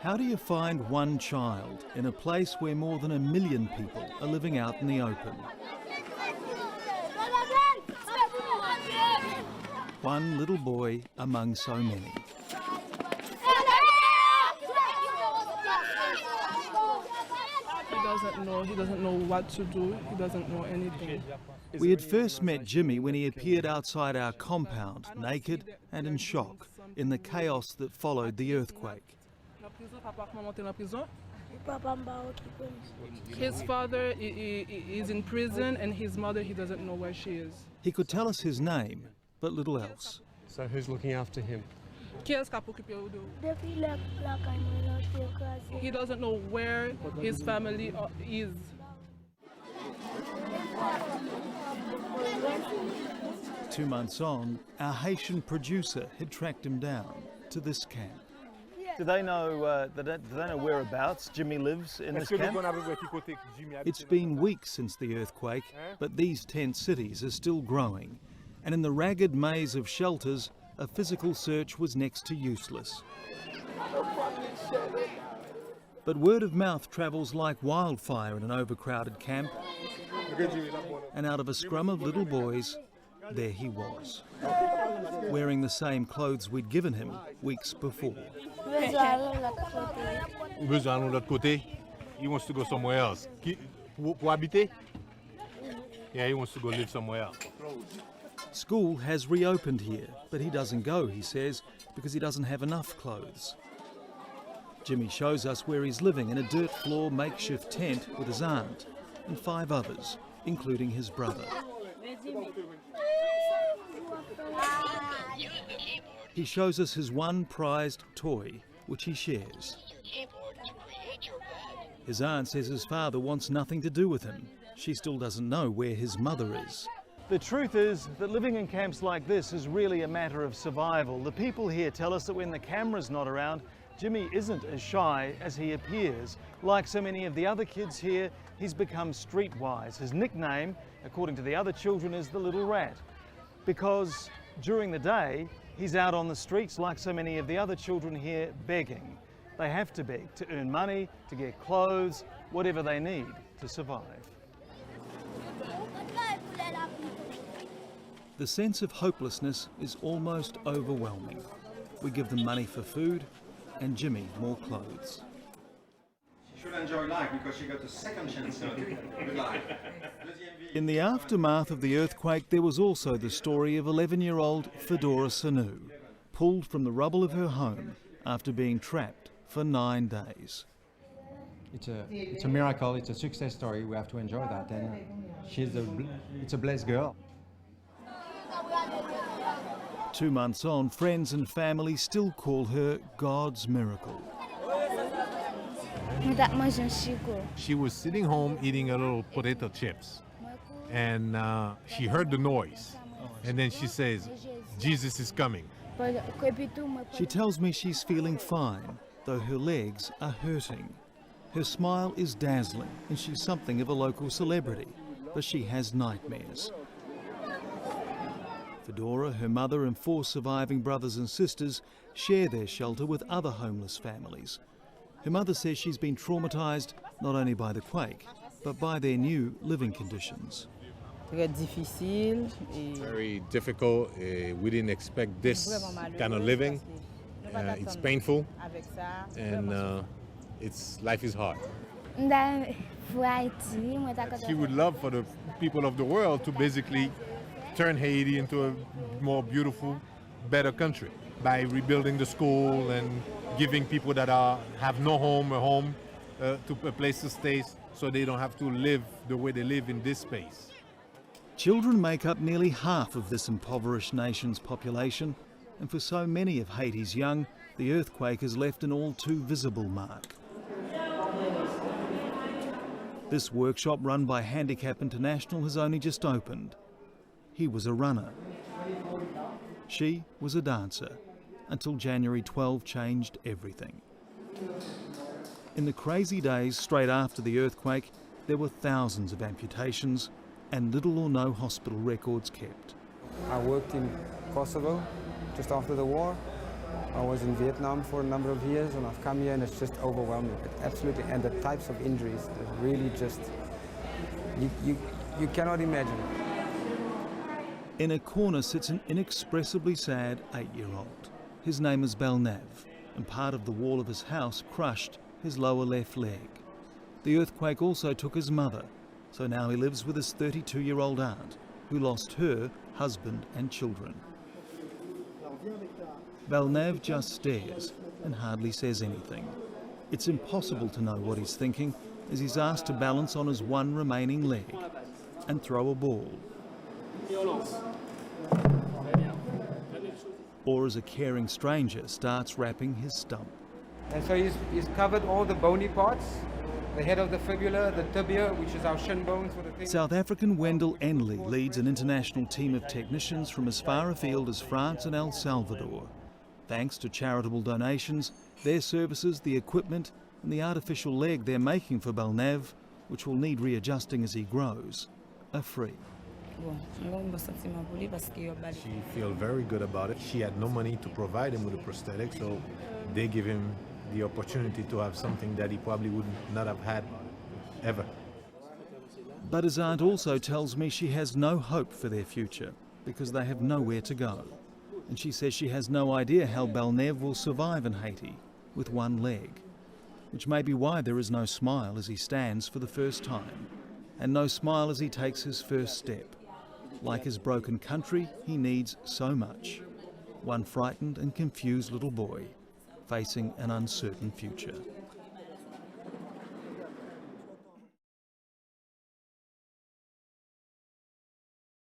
How do you find one child in a place where more than 1 million people are living out in the open? One little boy among so many. He doesn't know what to do, he doesn't know anything. We had first met Jimmy when he appeared outside our compound, naked and in shock, in the chaos that followed the earthquake. His father is in prison and his mother, he doesn't know where she is. He could tell us his name, but little else. So who's looking after him? He doesn't know where his family is. Two months on, our Haitian producer had tracked him down to this camp. Do they know whereabouts Jimmy lives in this camp? It's been weeks since the earthquake, but these tent cities are still growing. And in the ragged maze of shelters, a physical search was next to useless. But word of mouth travels like wildfire in an overcrowded camp. And out of a scrum of little boys, there he was, wearing the same clothes we'd given him weeks before. He wants to go somewhere else. Pour habiter? Yeah, he wants to go live somewhere else. School has reopened here, but he doesn't go, he says, because he doesn't have enough clothes. Jimmy shows us where he's living in a dirt floor makeshift tent with his aunt and 5 others, including his brother. He shows us his one prized toy, which he shares. His aunt says his father wants nothing to do with him. She still doesn't know where his mother is. The truth is that living in camps like this is really a matter of survival. The people here tell us that when the camera's not around, Jimmy isn't as shy as he appears. Like so many of the other kids here, he's become streetwise. His nickname, according to the other children, is the Little Rat. Because during the day, he's out on the streets like so many of the other children here begging. They have to beg to earn money, to get clothes, whatever they need to survive. The sense of hopelessness is almost overwhelming. We give them money for food and Jimmy more clothes. She should enjoy life because she got a second chance with life. In the aftermath of the earthquake, there was also the story of 11-year-old Fedora Sanu, pulled from the rubble of her home after being trapped for 9 days. It's a miracle, it's a success story, we have to enjoy that, and it's a blessed girl. 2 months on, friends and family still call her God's miracle. She was sitting home eating a little potato chips, and she heard the noise, and then she says, Jesus is coming. She tells me she's feeling fine, though her legs are hurting. Her smile is dazzling, and she's something of a local celebrity, but she has nightmares. Fedora, her mother and 4 surviving brothers and sisters share their shelter with other homeless families. Her mother says she's been traumatised not only by the quake, but by their new living conditions. Very difficult. We didn't expect this kind of living. It's painful, and life is hard. She would love for the people of the world to basically turn Haiti into a more beautiful, better country by rebuilding the school and giving people that have no home a home, to a place to stay, so they don't have to live the way they live in this space. Children make up nearly half of this impoverished nation's population, and for so many of Haiti's young, the earthquake has left an all too visible mark. This workshop, run by Handicap International, has only just opened. He was a runner. She was a dancer, until January 12 changed everything. In the crazy days straight after the earthquake, there were thousands of amputations and little or no hospital records kept. I worked in Kosovo just after the war, I was in Vietnam for a number of years, and I've come here and it's just overwhelming. It absolutely, and the types of injuries that really just, you cannot imagine. In a corner sits an inexpressibly sad 8-year-old. His name is Belnev, and part of the wall of his house crushed his lower left leg. The earthquake also took his mother, so now he lives with his 32-year-old aunt, who lost her husband and children. Belnev just stares and hardly says anything. It's impossible to know what he's thinking as he's asked to balance on his one remaining leg and throw a ball. Or as a caring stranger starts wrapping his stump. And so he's covered all the bony parts, the head of the fibula, the tibia, which is our shin bones. South African Wendell Endley leads an international team of technicians from as far afield as France and El Salvador. Thanks to charitable donations, their services, the equipment and the artificial leg they're making for Belnev, which will need readjusting as he grows, are free. She feels very good about it. She had no money to provide him with a prosthetic, so they give him the opportunity to have something that he probably would not have had ever. But his aunt also tells me she has no hope for their future because they have nowhere to go. And she says she has no idea how Belnev will survive in Haiti with one leg, which may be why there is no smile as he stands for the first time, and no smile as he takes his first step. Like his broken country, he needs so much. One frightened and confused little boy facing an uncertain future.